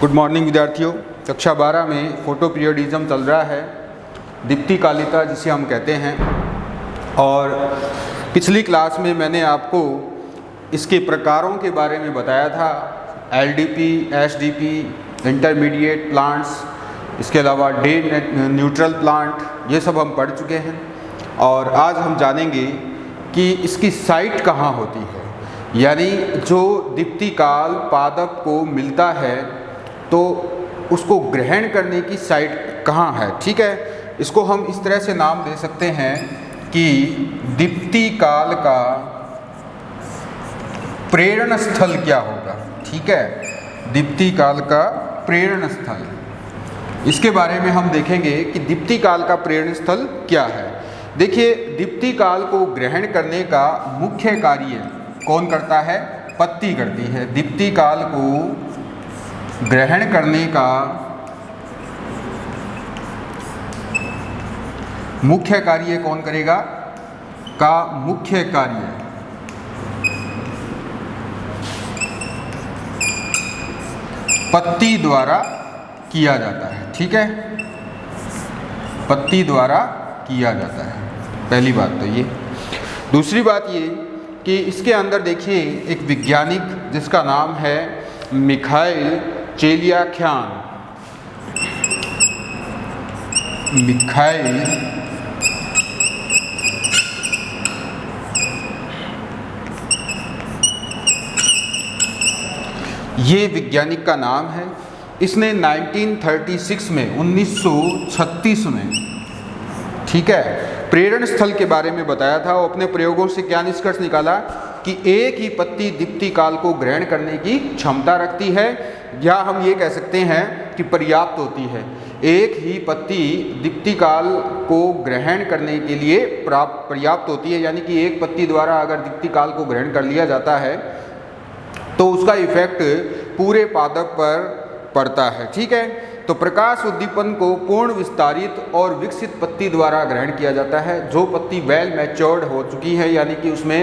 Good morning विद्यार्थियों। कक्षा 12 में फोटो पीरियडिज्म चल रहा है, दीप्तिकालिता जिसे हम कहते हैं। और पिछली क्लास में मैंने आपको इसके प्रकारों के बारे में बताया था, एलडीपी, एसडीपी, इंटरमीडिएट प्लांट्स, इसके अलावा डे न्यूट्रल प्लांट, ये सब हम पढ़ चुके हैं। और आज हम जानेंगे कि इसकी साइट कहाँ होती है, यानी जो दीप्तिकाल पादप को मिलता है तो उसको ग्रहण करने की साइट कहाँ है। ठीक है, इसको हम इस तरह से नाम दे सकते हैं कि दीप्तिकाल का प्रेरण स्थल क्या होगा। ठीक है, दीप्तिकाल का प्रेरण स्थल, इसके बारे में हम देखेंगे कि दीप्तिकाल का प्रेरण स्थल क्या है। देखिए, दीप्तिकाल को ग्रहण करने का मुख्य कार्य कौन करता है? पत्ती करती है। दीप्तिकाल को ग्रहण करने का मुख्य कार्य कौन करेगा? का मुख्य कार्य पत्ती द्वारा किया जाता है। ठीक है, पत्ती द्वारा किया जाता है। पहली बात तो ये। दूसरी बात ये कि इसके अंदर देखिए एक वैज्ञानिक जिसका नाम है मिखाइल चेलियाख्यान। मिखाइल ये वैज्ञानिक का नाम है। इसने 1936 में 1936 में, ठीक है, प्रेरण स्थल के बारे में बताया था। वो अपने प्रयोगों से क्या निष्कर्ष निकाला कि एक ही पत्ती दीप्तिकाल को ग्रहण करने की क्षमता रखती है, या हम ये कह सकते हैं कि पर्याप्त होती है। एक ही पत्ती दीप्तिकाल को ग्रहण करने के लिए पर्याप्त होती है, यानी कि एक पत्ती द्वारा अगर दीप्तिकाल को ग्रहण कर लिया जाता है तो उसका इफेक्ट पूरे पादप पर पड़ता है। ठीक है, तो प्रकाश उद्दीपन को पूर्ण विस्तारित और विकसित पत्ती द्वारा ग्रहण किया जाता है। जो पत्ती वेल मैच्योर्ड हो चुकी है, यानी कि उसमें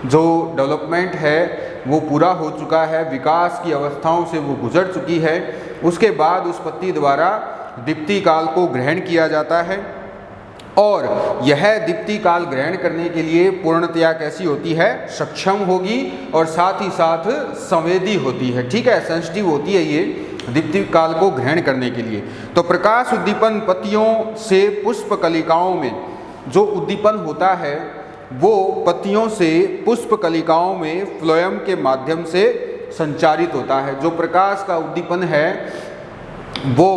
जो डेवलपमेंट है वो पूरा हो चुका है, विकास की अवस्थाओं से वो गुजर चुकी है, उसके बाद उस पत्ती द्वारा दीप्तिकाल को ग्रहण किया जाता है। और यह दीप्तिकाल ग्रहण करने के लिए पूर्णतया कैसी होती है? सक्षम होगी और साथ ही साथ संवेदी होती है। ठीक है, सेंसिटिव होती है ये दीप्तिकाल को ग्रहण करने के लिए। तो प्रकाश उद्दीपन पत्तियों से पुष्प कलिकाओं में जो उद्दीपन होता है वो पत्तियों से पुष्प कलिकाओं में फ्लोएम के माध्यम से संचारित होता है। जो प्रकाश का उद्दीपन है वो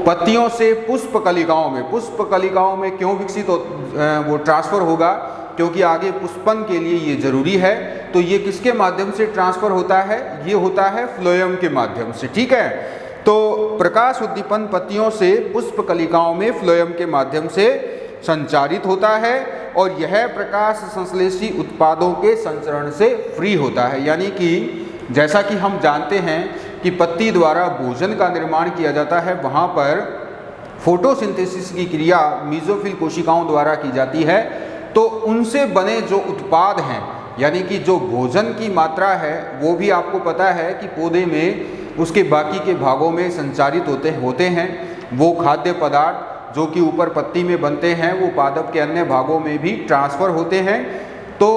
पत्तियों से पुष्प कलिकाओं में क्यों विकसित वो ट्रांसफर होगा? क्योंकि आगे पुष्पन के लिए ये जरूरी है। तो ये किसके माध्यम से ट्रांसफर होता है? ये होता है फ्लोएम के माध्यम से। ठीक है, तो प्रकाश उद्दीपन पत्तियों से पुष्प कलिकाओं में फ्लोएम के माध्यम से संचारित होता है और यह प्रकाश संश्लेषी उत्पादों के संचरण से फ्री होता है। यानी कि जैसा कि हम जानते हैं कि पत्ती द्वारा भोजन का निर्माण किया जाता है, वहाँ पर फोटोसिंथेसिस की क्रिया मीजोफिल कोशिकाओं द्वारा की जाती है। तो उनसे बने जो उत्पाद हैं, यानी कि जो भोजन की मात्रा है वो भी आपको पता है कि पौधे में उसके बाकी के भागों में संचारित होते हैं। वो खाद्य पदार्थ जो कि ऊपर पत्ती में बनते हैं वो पादप के अन्य भागों में भी ट्रांसफ़र होते हैं। तो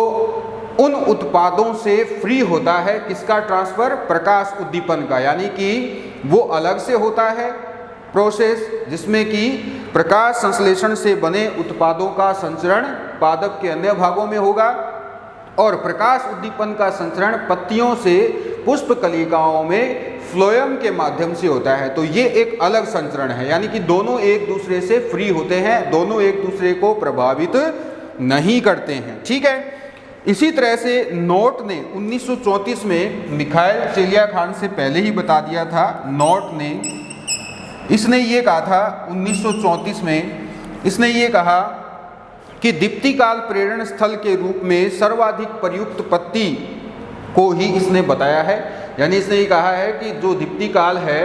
उन उत्पादों से फ्री होता है किसका ट्रांसफ़र? प्रकाश उद्दीपन का। यानी कि वो अलग से होता है प्रोसेस जिसमें कि प्रकाश संश्लेषण से बने उत्पादों का संचरण पादप के अन्य भागों में होगा और प्रकाश उद्दीपन का संचरण पत्तियों से पुष्प कलिकाओं में फ्लोएम के माध्यम से होता है। तो ये एक अलग संचरण है, यानी कि दोनों एक दूसरे से फ्री होते हैं, दोनों एक दूसरे को प्रभावित नहीं करते हैं। ठीक है, इसी तरह से नॉट ने 1934 में मिखाइल चेलियाख्यान से पहले ही बता दिया था। नॉट ने इसने ये कहा था 1934 में, इसने ये कहा कि दीप्तिकाल प्रेरण स्थल के रूप में सर्वाधिक प्रयुक्त पत्ती को ही इसने बताया है। यानी इसने ये कहा है कि जो दीप्तिकाल है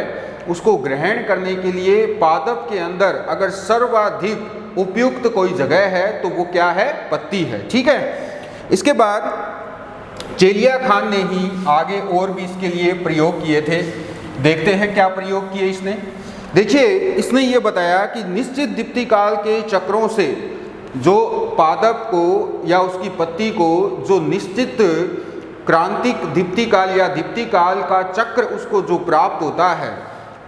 उसको ग्रहण करने के लिए पादप के अंदर अगर सर्वाधिक उपयुक्त कोई जगह है तो वो क्या है? पत्ती है। ठीक है, इसके बाद चेलियाख्यान ने ही आगे और भी इसके लिए प्रयोग किए थे। देखते हैं क्या प्रयोग किए इसने। देखिए, इसने ये बताया कि निश्चित दीप्ति काल के चक्रों से जो पादप को या उसकी पत्ती को जो निश्चित क्रांतिक दीप्ति काल या दीप्ति काल का चक्र उसको जो प्राप्त होता है,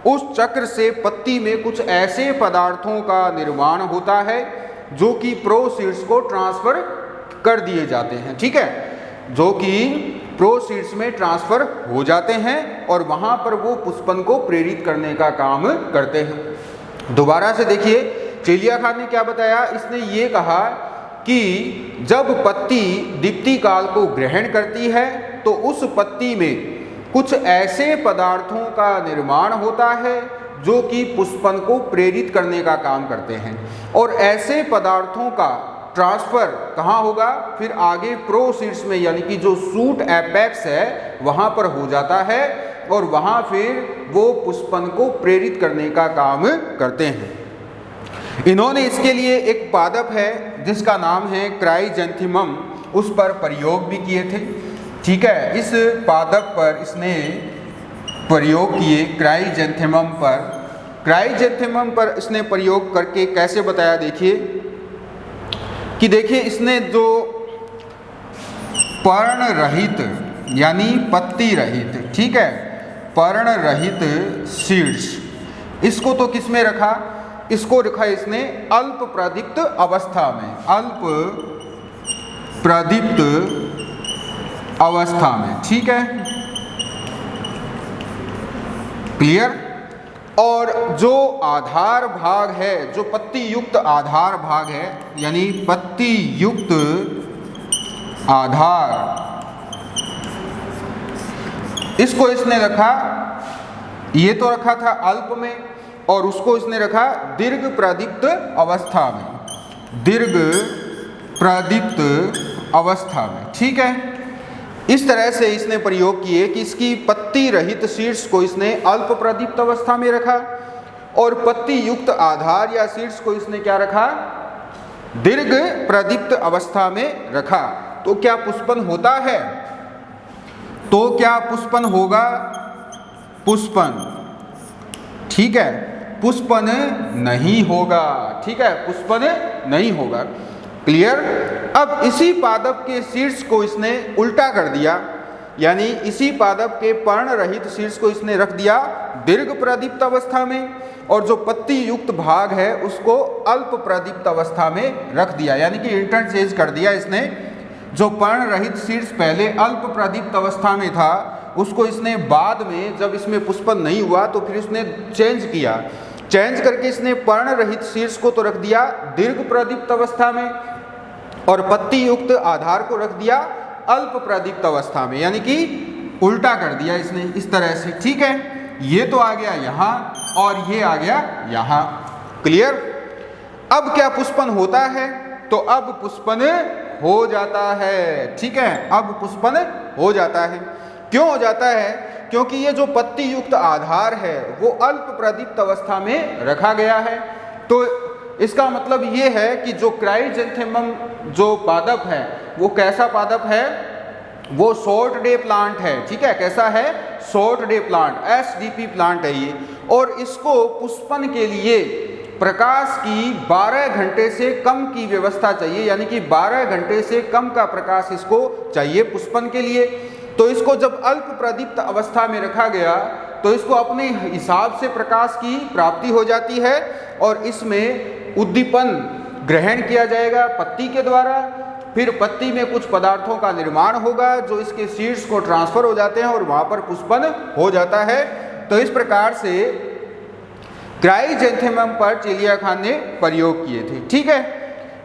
उस चक्र से पत्ती में कुछ ऐसे पदार्थों का निर्माण होता है जो कि प्रोसीड्स को ट्रांसफर कर दिए जाते हैं। ठीक है, जो कि प्रोसीड्स में ट्रांसफर हो जाते हैं और वहां पर वो पुष्पन को प्रेरित करने का काम करते हैं। दोबारा से देखिए, चेलिया खान ने क्या बताया, इसने ये कहा कि जब पत्ती दीप्ति काल को ग्रहण करती है तो उस पत्ती में कुछ ऐसे पदार्थों का निर्माण होता है जो कि पुष्पन को प्रेरित करने का काम करते हैं, और ऐसे पदार्थों का ट्रांसफर कहाँ होगा, फिर आगे प्रोसीड्स में, यानी कि जो सूट एपेक्स है वहाँ पर हो जाता है, और वहाँ फिर वो पुष्पन को प्रेरित करने का काम करते हैं। इन्होंने इसके लिए एक पादप है जिसका नाम है क्राइजेंथिमम, उस पर प्रयोग भी किए थे। ठीक है, इस पादप पर इसने प्रयोग किए क्राइजेंथिमम पर। क्राइजेंथिमम पर इसने प्रयोग करके कैसे बताया, देखिए कि देखिए इसने जो पर्ण रहित यानी पत्ती रहित, ठीक है, पर्ण रहित सीड्स, इसको तो किस में रखा, इसको रखा इसने अल्प प्रदीप्त अवस्था में, अल्प प्रदीप्त अवस्था में। ठीक है, क्लियर। और जो आधार भाग है, जो पत्ती युक्त आधार भाग है, यानी पत्ती युक्त आधार, इसको इसने रखा, ये तो रखा था अल्प में, और उसको इसने रखा दीर्घ प्रदीप्त अवस्था में, दीर्घ प्रदीप्त अवस्था में। ठीक है, इस तरह से इसने प्रयोग किए कि इसकी पत्ती रहित शीर्ष को इसने अल्प प्रदीप्त अवस्था में रखा, और पत्ती युक्त आधार या शीर्ष को इसने क्या रखा, दीर्घ प्रदीप्त अवस्था में रखा। तो क्या पुष्पन होता है, तो क्या पुष्पन होगा, पुष्पन, ठीक है, पुष्पन नहीं होगा। ठीक है, पुष्पन नहीं होगा, क्लियर। अब इसी पादप के शीर्ष को इसने उल्टा कर दिया, यानी इसी पादप के पर्ण रहित शीर्ष को इसने रख दिया दीर्घ प्रदीप्त अवस्था में, और जो पत्ती युक्त भाग है उसको अल्प प्रदीप्त अवस्था में रख दिया, यानी कि इंटरचेंज कर दिया इसने। जो पर्ण रहित शीर्ष पहले अल्प प्रदीप्त अवस्था में था, उसको इसने बाद में जब इसमें पुष्पन नहीं हुआ तो फिर इसने चेंज किया, चेंज करके इसने पर्ण रहित शीर्ष को तो रख दिया दीर्घ प्रदीप्त अवस्था में, और पत्ती युक्त आधार को रख दिया अल्प प्रदीप्त अवस्था में, यानी कि उल्टा कर दिया इसने इस तरह से। ठीक है, ये तो आ गया यहाँ और ये आ गया यहाँ, क्लियर। अब क्या पुष्पन होता है, तो अब पुष्पन हो जाता है। ठीक है, अब पुष्पन हो जाता है। क्यों हो जाता है, क्योंकि ये जो पत्ती युक्त आधार है वो अल्प प्रदीप्त अवस्था में रखा गया है। तो इसका मतलब ये है कि जो क्राइजेंथेमम जो पादप है वो कैसा पादप है, वो शॉर्ट डे प्लांट है। ठीक है, कैसा है, short day plant, SDP plant है ये, और इसको पुष्पन के लिए प्रकाश की 12 घंटे से कम की व्यवस्था चाहिए, यानी कि 12 घंटे से कम का प्रकाश इसको चाहिए पुष्पन के लिए। तो इसको जब अल्प प्रदीप्त अवस्था में रखा गया तो इसको अपने हिसाब से प्रकाश की प्राप्ति हो जाती है, और इसमें उद्दीपन ग्रहण किया जाएगा पत्ती के द्वारा, फिर पत्ती में कुछ पदार्थों का निर्माण होगा जो इसके शीर्ष को ट्रांसफर हो जाते हैं और वहाँ पर पुष्पन हो जाता है। तो इस प्रकार से क्राइजेंथेमम पर चेलिया खान ने प्रयोग किए थे। ठीक है,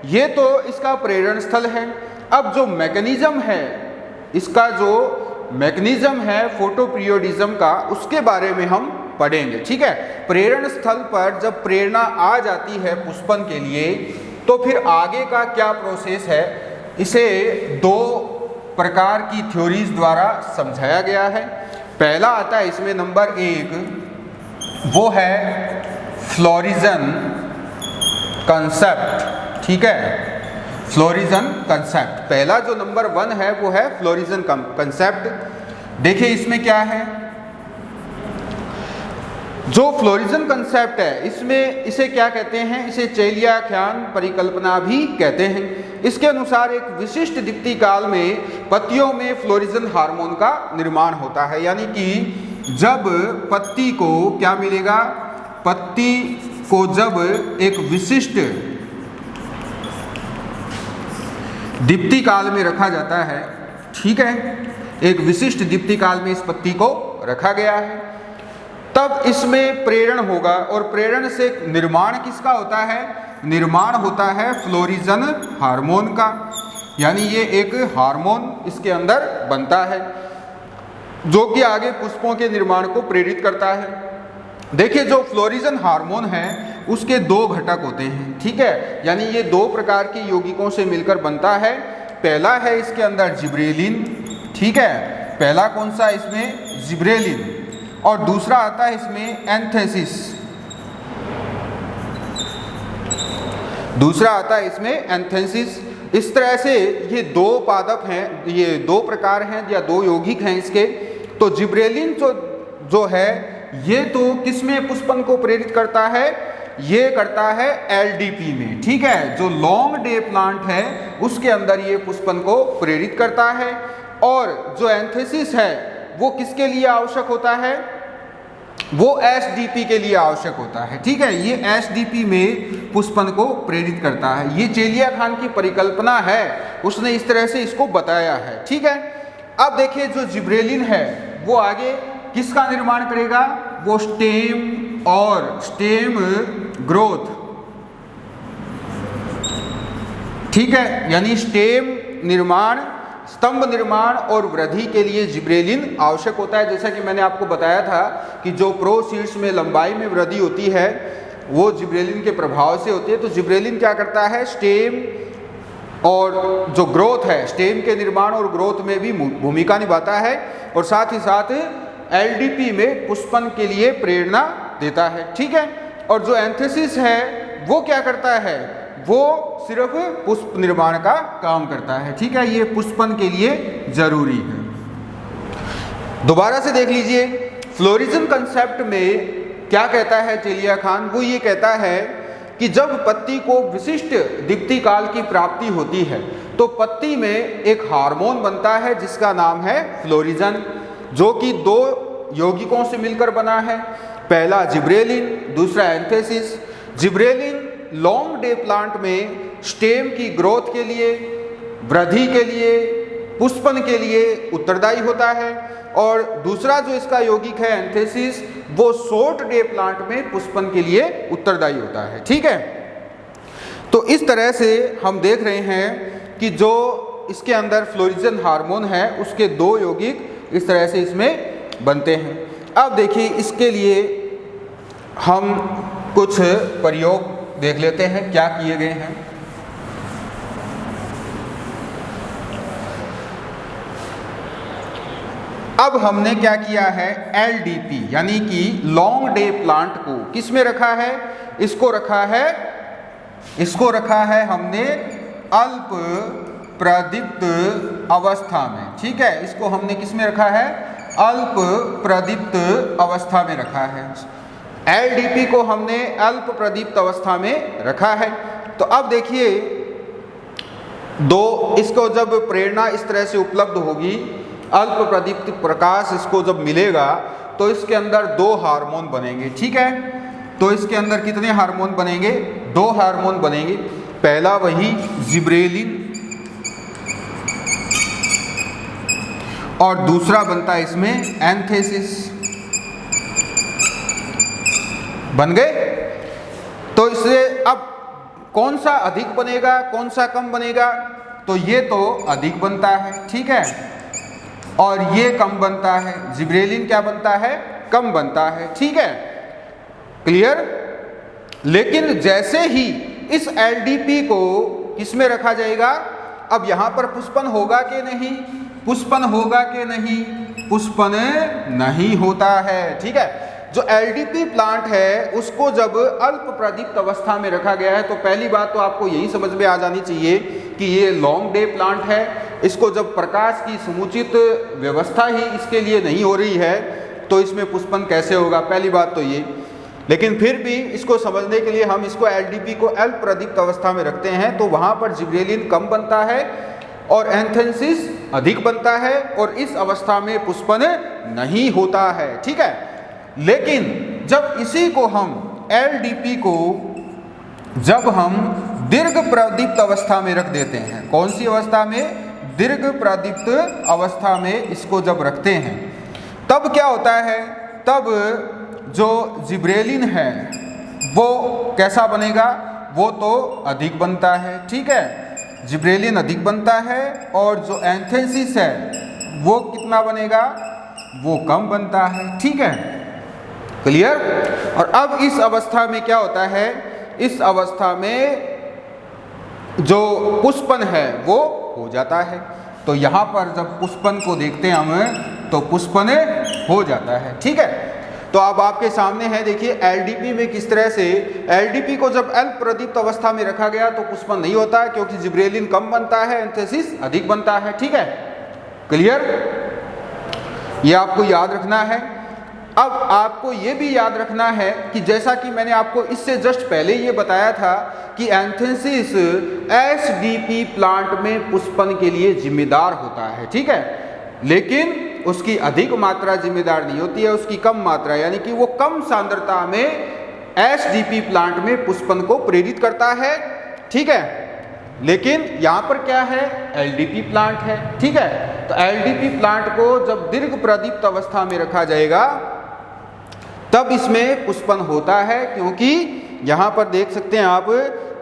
ये तो इसका प्रेरण स्थल है। अब जो मैकेनिज्म है, इसका जो मैकेनिज्म है फोटोपीरियोडिज्म का, उसके बारे में हम पढ़ेंगे। ठीक है, प्रेरण स्थल पर जब प्रेरणा आ जाती है पुष्पन के लिए तो फिर आगे का क्या प्रोसेस है, इसे 2 प्रकार की थ्योरीज द्वारा समझाया गया है। पहला आता है इसमें नंबर 1, वो है फ्लोरिजन कंसेप्ट। ठीक है, फ्लोरिजन कंसेप्ट, पहला जो नंबर 1 है वो है फ्लोरिजन कंसेप्ट। देखिए इसमें क्या है, जो फ्लोरिजन कंसेप्ट है इसमें इसे क्या कहते हैं, इसे चेलियाख्यान परिकल्पना भी कहते हैं। इसके अनुसार एक विशिष्ट दीप्ति काल में पत्तियों में फ्लोरिजन हार्मोन का निर्माण होता है, यानी कि जब पत्ती को क्या मिलेगा, पत्ती को जब एक विशिष्ट दीप्ति काल में रखा जाता है, ठीक है, एक विशिष्ट दीप्ति काल में इस पत्ती को रखा गया है, तब इसमें प्रेरण होगा और प्रेरण से निर्माण किसका होता है, निर्माण होता है फ्लोरिजन हार्मोन का, यानी ये एक हार्मोन इसके अंदर बनता है जो कि आगे पुष्पों के निर्माण को प्रेरित करता है। देखिए जो फ्लोरिजन हार्मोन है उसके दो घटक होते हैं, ठीक है, यानी ये दो प्रकार के यौगिकों से मिलकर बनता है। पहला है इसके अंदर जिब्रेलिन, ठीक है, पहला कौन सा इसमें, जिब्रेलिन, और दूसरा आता है इसमें एंथेसिस, दूसरा आता है इसमें एंथेसिस। इस तरह से ये दो पादप हैं, ये दो प्रकार हैं या दो यौगिक हैं इसके। तो जिब्रेलिन जो है ये तो किसमें पुष्पन को प्रेरित करता है, ये करता है एलडीपी में, ठीक है, जो लॉन्ग डे प्लांट है उसके अंदर ये पुष्पन को प्रेरित करता है। और जो एंथेसिस है वो किसके लिए आवश्यक होता है, वो एसडीपी के लिए आवश्यक होता है, ठीक है, ये एसडीपी में पुष्पन को प्रेरित करता है। ये चेलियाख्यान की परिकल्पना है, उसने इस तरह से इसको बताया है, ठीक है। अब देखिए जो जिब्रेलिन है वो आगे किसका निर्माण करेगा, वो स्टेम और स्टेम ग्रोथ, ठीक है, यानी स्टेम निर्माण, स्तंभ निर्माण और वृद्धि के लिए जिब्रेलिन आवश्यक होता है। जैसा कि मैंने आपको बताया था कि जो प्रोसीड्स में लंबाई में वृद्धि होती है वो जिब्रेलिन के प्रभाव से होती है। तो जिब्रेलिन क्या करता है, स्टेम और जो ग्रोथ है, स्टेम के निर्माण और ग्रोथ में भी भूमिका निभाता है, और साथ ही साथ एलडीपी में पुष्पन के लिए प्रेरणा देता है, ठीक है। और जो एंथेसिस है वो क्या करता है, वो सिर्फ पुष्प निर्माण का काम करता है, ठीक है, ये पुष्पन के लिए जरूरी है। दोबारा से देख लीजिए, फ्लोरिजन कंसेप्ट में क्या कहता है चेलियाख्यान, वो ये कहता है कि जब पत्ती को विशिष्ट दीप्ति काल की प्राप्ति होती है तो पत्ती में एक हार्मोन बनता है जिसका नाम है फ्लोरिजन, जो कि दो यौगिकों से मिलकर बना है, पहला जिब्रेलिन, दूसरा antithesis. Gibberellin long day plant में स्टेम की ग्रोथ के लिए, वृद्धि के लिए, पुष्पन के लिए उत्तरदायी होता है, और दूसरा जो इसका यौगिक है एंथेसिस, वो शॉर्ट डे प्लांट में पुष्पन के लिए उत्तरदायी होता है, ठीक है। तो इस तरह से हम देख रहे हैं कि जो इसके अंदर फ्लोरिजन हार्मोन है उसके दो यौगिक इस तरह से इसमें बनते हैं। अब देखिए इसके लिए हम कुछ प्रयोग देख लेते हैं क्या किए गए हैं। अब हमने क्या किया है, एलडीपी यानी कि लॉन्ग डे प्लांट को किस में रखा है, इसको रखा है हमने अल्प प्रदीप्त अवस्था में, ठीक है, इसको हमने किस में रखा है, अल्प प्रदीप्त अवस्था में रखा है। एलडीपी को हमने अल्प प्रदीप्त अवस्था में रखा है। तो अब देखिए इसको जब प्रेरणा इस तरह से उपलब्ध होगी, अल्प प्रदीप्त प्रकाश इसको जब मिलेगा तो इसके अंदर दो हार्मोन बनेंगे, ठीक है। तो इसके अंदर कितने हार्मोन बनेंगे, दो हार्मोन बनेंगे। पहला वही जिब्रेलिन और दूसरा बनता है इसमें एंथेसिस, बन गए। तो इससे अब कौन सा अधिक बनेगा, कौन सा कम बनेगा, तो ये तो अधिक बनता है, ठीक है, और ये कम बनता है। जिब्रेलिन क्या बनता है, कम बनता है, ठीक है, क्लियर। लेकिन जैसे ही इस एलडीपी को किसमें रखा जाएगा, अब यहां पर पुष्पन होगा कि नहीं, पुष्पन होगा कि नहीं, पुष्पन नहीं होता है, ठीक है। जो एलडीपी प्लांट है उसको जब अल्प प्रदीप्त अवस्था में रखा गया है तो पहली बात तो आपको यही समझ में आ जानी चाहिए कि ये लॉन्ग डे प्लांट है। इसको जब प्रकाश की समुचित व्यवस्था ही इसके लिए नहीं हो रही है तो इसमें पुष्पन कैसे होगा, पहली बात तो ये। लेकिन फिर भी इसको समझने के लिए हम इसको एलडीपी को अल्प प्रदीप्त अवस्था में रखते हैं, तो वहाँ पर जिब्रेलिन कम बनता है और एंथेसिस अधिक बनता है और इस अवस्था में पुष्पन नहीं होता है, ठीक है। लेकिन जब इसी को हम एलडीपी को जब हम दीर्घ प्रदीप्त अवस्था में रख देते हैं, कौन सी अवस्था में, दीर्घ प्रदीप्त अवस्था में इसको जब रखते हैं, तब क्या होता है, तब जो जिब्रेलिन है वो कैसा बनेगा, वो तो अधिक बनता है, ठीक है, जिब्रेलिन अधिक बनता है और जो एंथेसिस है वो कितना बनेगा, वो कम बनता है, ठीक है, क्लियर। और अब इस अवस्था में क्या होता है, इस अवस्था में जो पुष्पन है वो हो जाता है। तो यहाँ पर जब पुष्पन को देखते हैं हम तो पुष्पन हो जाता है, ठीक है। तो अब आपके सामने है, देखिए एलडीपी में किस तरह से, एलडीपी को जब अल्प प्रदीप्त अवस्था में रखा गया तो पुष्पन नहीं होता है क्योंकि जिब्रेलिन कम बनता है, एंथेसिस अधिक बनता है, ठीक है, क्लियर। ये आपको याद रखना है। अब आपको ये भी याद रखना है कि जैसा कि मैंने आपको इससे जस्ट पहले ये बताया था कि एंथेसिस एसडीपी प्लांट में पुष्पन के लिए जिम्मेदार होता है, ठीक है, लेकिन उसकी अधिक मात्रा जिम्मेदार नहीं होती है, उसकी कम मात्रा, यानी कि वो कम सांद्रता में एसडीपी प्लांट में पुष्पन को प्रेरित करता है, ठीक है। लेकिन यहाँ पर क्या है, एलडीपी प्लांट है, ठीक है। तो एलडीपी प्लांट को जब दीर्घ प्रदीप्त अवस्था में रखा जाएगा तब इसमें पुष्पन होता है, क्योंकि यहाँ पर देख सकते हैं आप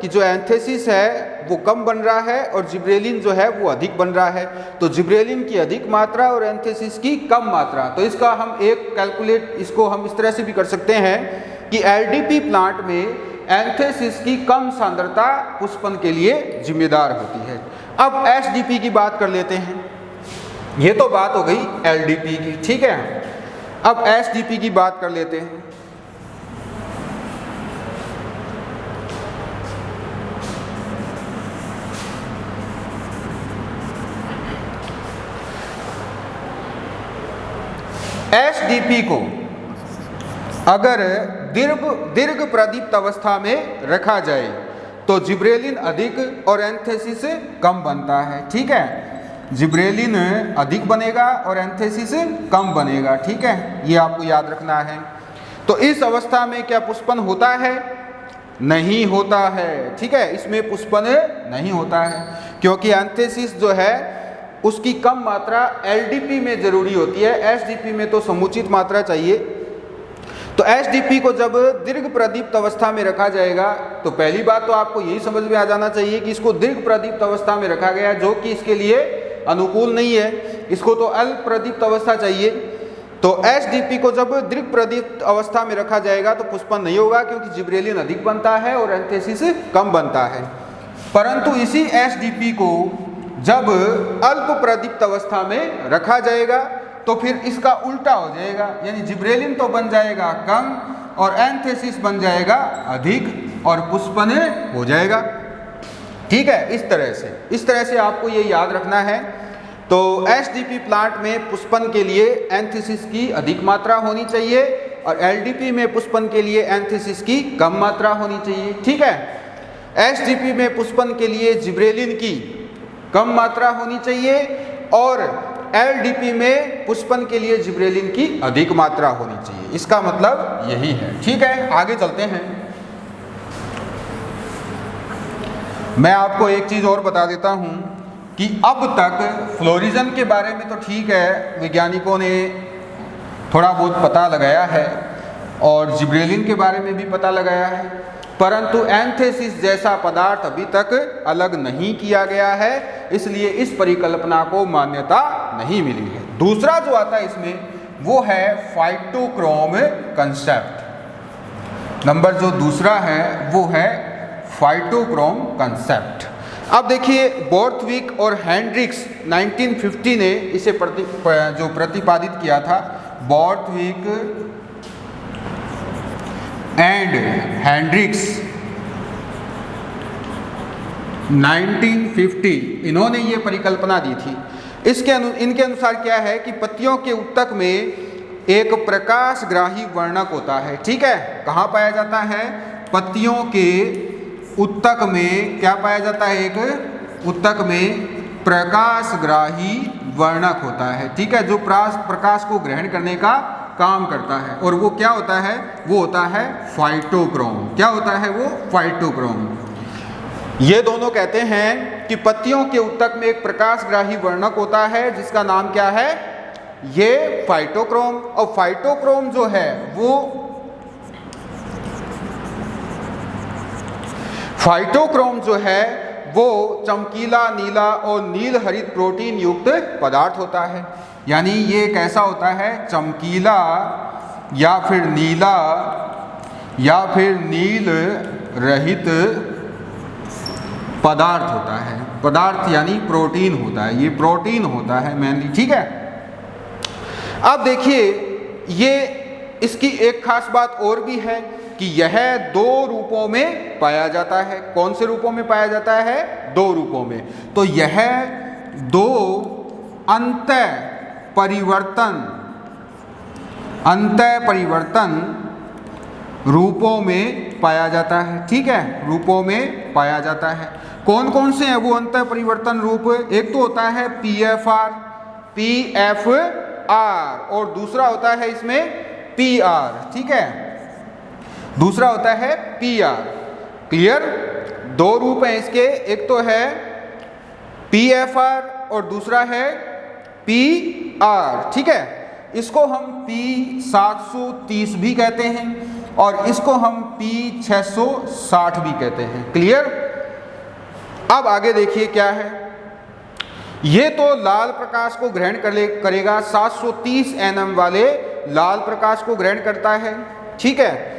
कि जो एंथेसिस है वो कम बन रहा है और जिब्रेलिन जो है वो अधिक बन रहा है। तो जिब्रेलिन की अधिक मात्रा और एंथेसिस की कम मात्रा, तो इसका हम एक कैलकुलेट, इसको हम इस तरह से भी कर सकते हैं कि एलडीपी प्लांट में एंथेसिस की कम सांद्रता पुष्पन के लिए जिम्मेदार होती है। अब एसडीपी की बात कर लेते हैं, ये तो बात हो गई एलडीपी की, ठीक है। अब एसडीपी की बात कर लेते हैं। एसडीपी को अगर दीर्घ प्रदीप्त अवस्था में रखा जाए तो जिब्रेलिन अधिक और एंथेसिस कम बनता है, ठीक है, जिब्रेलिन अधिक बनेगा और एंथेसिस कम बनेगा, ठीक है, ये आपको याद रखना है। तो इस अवस्था में क्या पुष्पन होता है, नहीं होता है, ठीक है, इसमें पुष्पन नहीं होता है क्योंकि एंथेसिस जो है उसकी कम मात्रा एलडीपी में जरूरी होती है, एसडीपी में तो समुचित मात्रा चाहिए। तो एसडीपी को जब दीर्घ प्रदीप्त अवस्था में रखा जाएगा तो पहली बात तो आपको यही समझ में आ जाना चाहिए कि इसको दीर्घ प्रदीप्त अवस्था में रखा गया जो कि इसके लिए अनुकूल नहीं है, इसको तो अल्प प्रदीप्त अवस्था चाहिए। तो एसडीपी को जब दीर्घ प्रदीप्त अवस्था में रखा जाएगा तो पुष्पन नहीं होगा क्योंकि जिब्रेलिन अधिक बनता है और एंथेसिस कम बनता है। परंतु इसी एसडीपी को जब अल्प प्रदीप्त अवस्था में रखा जाएगा तो फिर इसका उल्टा हो जाएगा, यानी जिब्रेलिन तो बन जाएगा कम और एंथेसिस बन जाएगा अधिक और पुष्पन हो जाएगा, ठीक है। इस तरह से आपको ये याद रखना है। तो एसडीपी प्लांट में पुष्पन के लिए एंथेसिस की अधिक मात्रा होनी चाहिए और एलडीपी में पुष्पन के लिए एंथेसिस की कम मात्रा होनी चाहिए, ठीक है। एसडीपी में पुष्पन के लिए जिब्रेलिन की कम मात्रा होनी चाहिए और एलडीपी में पुष्पन के लिए जिब्रेलिन की अधिक मात्रा होनी चाहिए, इसका मतलब यही है, ठीक है। आगे चलते हैं। मैं आपको एक चीज़ और बता देता हूँ कि अब तक फ्लोरिजन के बारे में तो ठीक है, वैज्ञानिकों ने थोड़ा बहुत पता लगाया है और जिब्रेलिन के बारे में भी पता लगाया है, परंतु एंथेसिस जैसा पदार्थ अभी तक अलग नहीं किया गया है, इसलिए इस परिकल्पना को मान्यता नहीं मिली है। दूसरा जो आता है इसमें वो है फाइटोक्रोम कंसेप्ट। नंबर जो दूसरा है वो है फाइटोक्रोम कंसेप्ट। अब देखिए बोर्थविक और हेंड्रिक्स 1950 ने इसे प्रतिपादित किया था। बोर्थविक एंड हेंड्रिक्स 1950 इन्होंने ये परिकल्पना दी थी। इनके अनुसार क्या है कि पत्तियों के उत्तक में एक प्रकाशग्राही वर्णक होता है। ठीक है, कहाँ पाया जाता है? पत्तियों के उत्तक में क्या पाया जाता है? एक उत्तक में प्रकाशग्राही वर्णक होता है। ठीक है, जो प्रकाश को ग्रहण करने का काम करता है, और वो क्या होता है? वो होता है फाइटोक्रोम। क्या होता है वो? फाइटोक्रोम। ये दोनों कहते हैं कि पत्तियों के उत्तक में एक प्रकाशग्राही वर्णक होता है जिसका नाम क्या है? ये फाइटोक्रोम। और फाइटोक्रोम जो है वो चमकीला नीला और नील हरित प्रोटीन युक्त पदार्थ होता है। यानी ये कैसा होता है? चमकीला या फिर नीला या फिर नील रहित पदार्थ होता है। पदार्थ यानी प्रोटीन होता है, ये प्रोटीन होता है मेनली। ठीक है, अब देखिए ये इसकी एक खास बात और भी है कि यह दो रूपों में पाया जाता है। कौन से रूपों में पाया जाता है? दो रूपों में। तो यह दो अंतः परिवर्तन रूपों में पाया जाता है। ठीक है, रूपों में पाया जाता है। कौन कौन से हैं वो अंतः परिवर्तन रूप? एक तो होता है PFR और दूसरा होता है इसमें PR। ठीक है, दूसरा होता है PR। क्लियर? दो रूप हैं इसके, एक तो है PFR और दूसरा है PR। ठीक है, इसको हम P730 भी कहते हैं और इसको हम P660 भी कहते हैं। क्लियर? अब आगे देखिए क्या है। ये तो लाल प्रकाश को ग्रहण करेगा, 730 nm वाले लाल प्रकाश को ग्रहण करता है। ठीक है,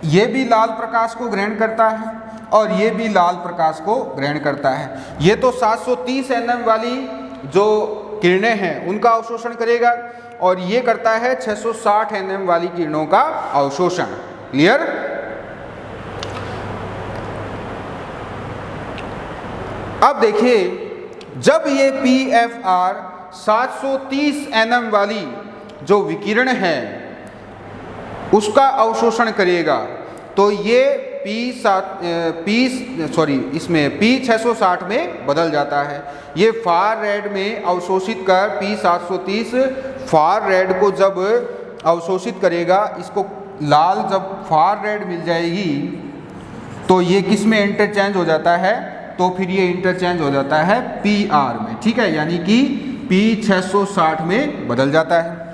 ये भी लाल प्रकाश को ग्रहण करता है और ये भी लाल प्रकाश को ग्रहण करता है। ये तो 730 nm वाली जो किरणें हैं उनका अवशोषण करेगा और ये करता है 660 nm वाली किरणों का अवशोषण। क्लियर? अब देखिए, जब ये PFR 730 nm वाली जो विकिरण है उसका अवशोषण करेगा तो ये इसमें P660 में बदल जाता है। ये फार रेड में अवशोषित कर P730 फार रेड को जब अवशोषित करेगा, इसको लाल जब फार रेड मिल जाएगी तो ये किस में इंटरचेंज हो जाता है? तो फिर ये इंटरचेंज हो जाता है PR में। ठीक है, यानी कि P660 में बदल जाता है।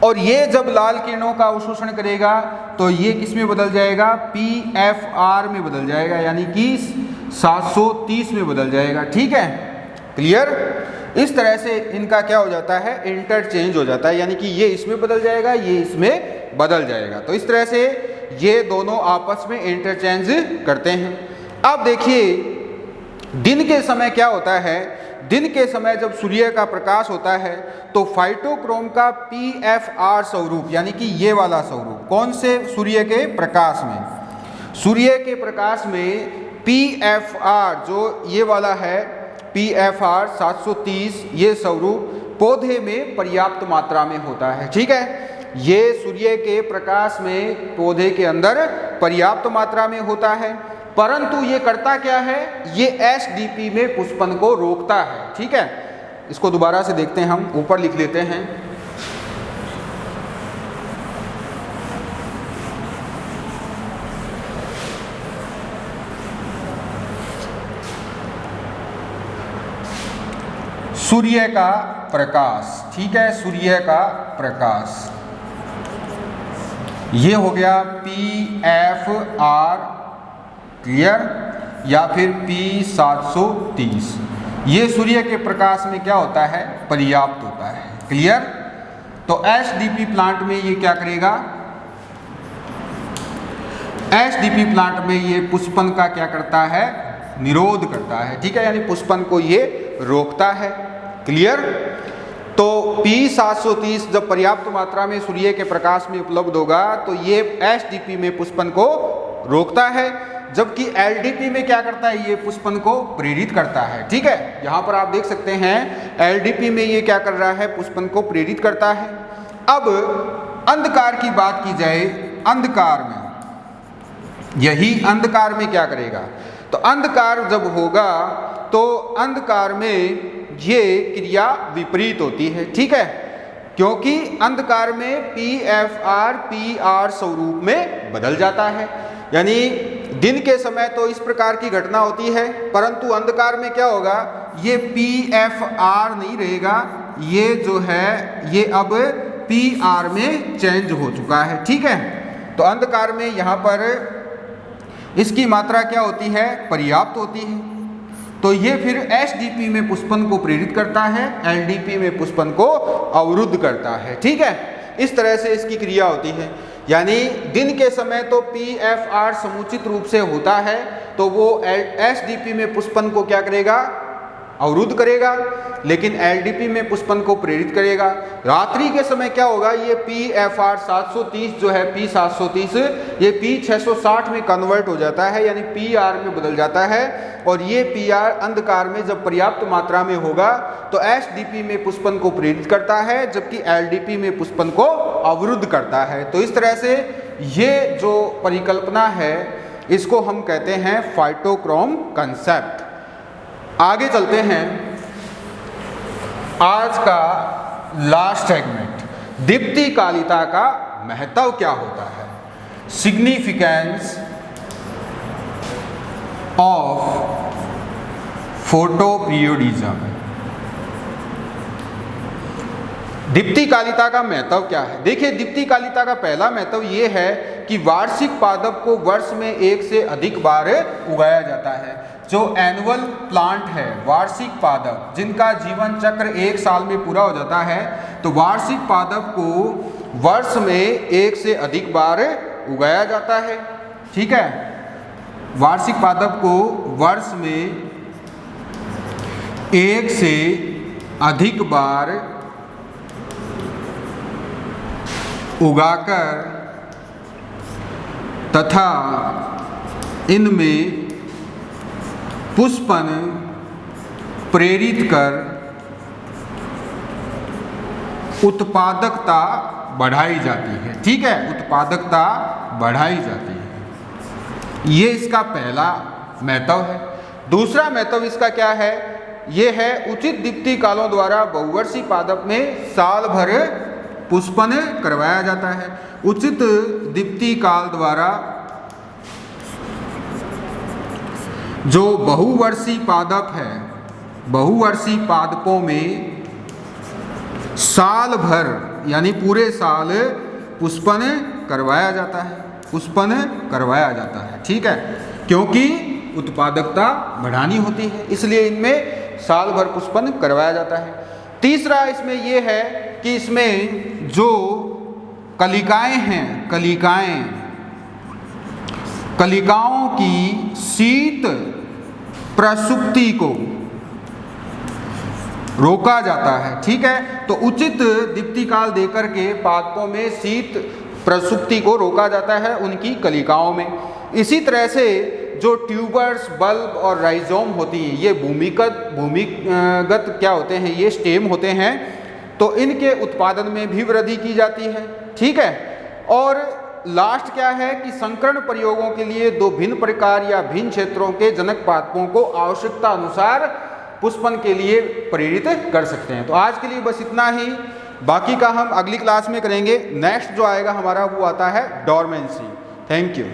और ये जब लाल किरणों का अवशोषण करेगा तो ये किस में बदल जाएगा? PFR में बदल जाएगा, यानी कि 730 में बदल जाएगा। ठीक है, क्लियर? इस तरह से इनका क्या हो जाता है? इंटरचेंज हो जाता है, यानी कि ये इसमें बदल जाएगा, ये इसमें बदल जाएगा। तो इस तरह से ये दोनों आपस में इंटरचेंज करते हैं। अब देखिए दिन के समय क्या होता है? दिन के समय जब सूर्य का प्रकाश होता है तो फाइटोक्रोम का PFR स्वरूप, यानी कि ये वाला स्वरूप, कौन से? सूर्य के प्रकाश में। सूर्य के प्रकाश में PFR जो ये वाला है PFR 730, ये स्वरूप पौधे में पर्याप्त मात्रा में होता है। ठीक है, ये सूर्य के प्रकाश में पौधे के अंदर पर्याप्त मात्रा में होता है, परंतु ये करता क्या है? ये SDP में पुष्पन को रोकता है। ठीक है, इसको दोबारा से देखते हैं, हम ऊपर लिख लेते हैं। सूर्य का प्रकाश। ठीक है, सूर्य का प्रकाश ये हो गया PFR। क्लियर? या फिर P730। ये सूर्य के प्रकाश में क्या होता है? पर्याप्त होता है। क्लियर? तो SDP प्लांट में ये क्या करेगा? SDP प्लांट में ये पुष्पन का क्या करता है? निरोध करता है। ठीक है, यानी पुष्पन को ये रोकता है। क्लियर? तो P730 जब पर्याप्त मात्रा में सूर्य के प्रकाश में उपलब्ध होगा तो ये SDP में पुष्पन को रोकता है, जबकि LDP में क्या करता है? ये पुष्पन को प्रेरित करता है। ठीक है, यहाँ पर आप देख सकते हैं LDP में ये क्या कर रहा है? पुष्पन को प्रेरित करता है। अब अंधकार की बात की जाए, अंधकार में यही अंधकार में क्या करेगा, तो अंधकार जब होगा तो अंधकार में ये क्रिया विपरीत होती है, ठीक है, क्योंकि अंधकार में PFR PR स्वरूप में बदल जाता है। यानी दिन के समय तो इस प्रकार की घटना होती है, परंतु अंधकार में क्या होगा, ये PFR नहीं रहेगा, ये जो है ये अब PR में चेंज हो चुका है, ठीक है। तो अंधकार में यहाँ पर इसकी मात्रा क्या होती है, पर्याप्त होती है। तो ये फिर SDP में पुष्पन को प्रेरित करता है, LDP में पुष्पन को अवरुद्ध करता है, ठीक है। इस तरह से इसकी क्रिया होती है। यानी दिन के समय तो PFR समुचित रूप से होता है तो वो SDP में पुष्पन को क्या करेगा, अवरुद्ध करेगा, लेकिन LDP में पुष्पन को प्रेरित करेगा। रात्रि के समय क्या होगा, ये PFR 730 जो है P730 ये P660 में कन्वर्ट हो जाता है, यानी PR में बदल जाता है, और ये PR अंधकार में जब पर्याप्त मात्रा में होगा तो SDP में पुष्पन को प्रेरित करता है, जबकि LDP में पुष्पन को अवरुद्ध करता है। तो इस तरह से ये जो परिकल्पना है इसको हम कहते हैं फाइटोक्रोम कंसेप्ट। आगे चलते हैं, आज का लास्ट सेगमेंट, दीप्तिकालिता का महत्व क्या होता है, सिग्निफिकेंस ऑफ फोटोपीरियोडिज्म। दीप्तिकालिता का महत्व क्या है? देखिए, दीप्तिकालिता का पहला महत्व ये है कि वार्षिक पादप को वर्ष में एक से अधिक बार उगाया जाता है। जो एनुअल प्लांट है, वार्षिक पादप जिनका जीवन चक्र एक साल में पूरा हो जाता है, तो वार्षिक पादप को वर्ष में एक से अधिक बार उगाया जाता है, ठीक है। वार्षिक पादप को वर्ष में एक से अधिक बार उगाकर तथा इनमें पुष्पन प्रेरित कर उत्पादकता बढ़ाई जाती है, ठीक है, उत्पादकता बढ़ाई जाती है। ये इसका पहला महत्व है। दूसरा महत्व इसका क्या है, ये है उचित दीप्ति कालों द्वारा बहुवर्षीय पादप में साल भर पुष्पन करवाया जाता है। उचित दीप्ति काल द्वारा जो बहुवर्षीय पादप है, बहुवर्षीय पादपों में साल भर यानी पूरे साल पुष्पन करवाया जाता है, पुष्पन करवाया जाता है, ठीक है, क्योंकि उत्पादकता बढ़ानी होती है, इसलिए इनमें साल भर पुष्पन करवाया जाता है। तीसरा इसमें यह है कि इसमें जो कलिकाएं हैं, कलिकाओं की शीत प्रसुप्ति को रोका जाता है, ठीक है। तो उचित दीप्ति काल देकर के पादपों में शीत प्रसुप्ति को रोका जाता है उनकी कलिकाओं में। इसी तरह से जो ट्यूबर्स, बल्ब और राइजोम होती हैं, ये भूमिगत क्या होते हैं, ये स्टेम होते हैं, तो इनके उत्पादन में भी वृद्धि की जाती है, ठीक है। और लास्ट क्या है कि संकरण प्रयोगों के लिए दो भिन्न प्रकार या भिन्न क्षेत्रों के जनक पादपों को आवश्यकता अनुसार पुष्पन के लिए प्रेरित कर सकते हैं। तो आज के लिए बस इतना ही, बाकी का हम अगली क्लास में करेंगे। नेक्स्ट जो आएगा हमारा वो आता है डोरमेंसी। Thank you.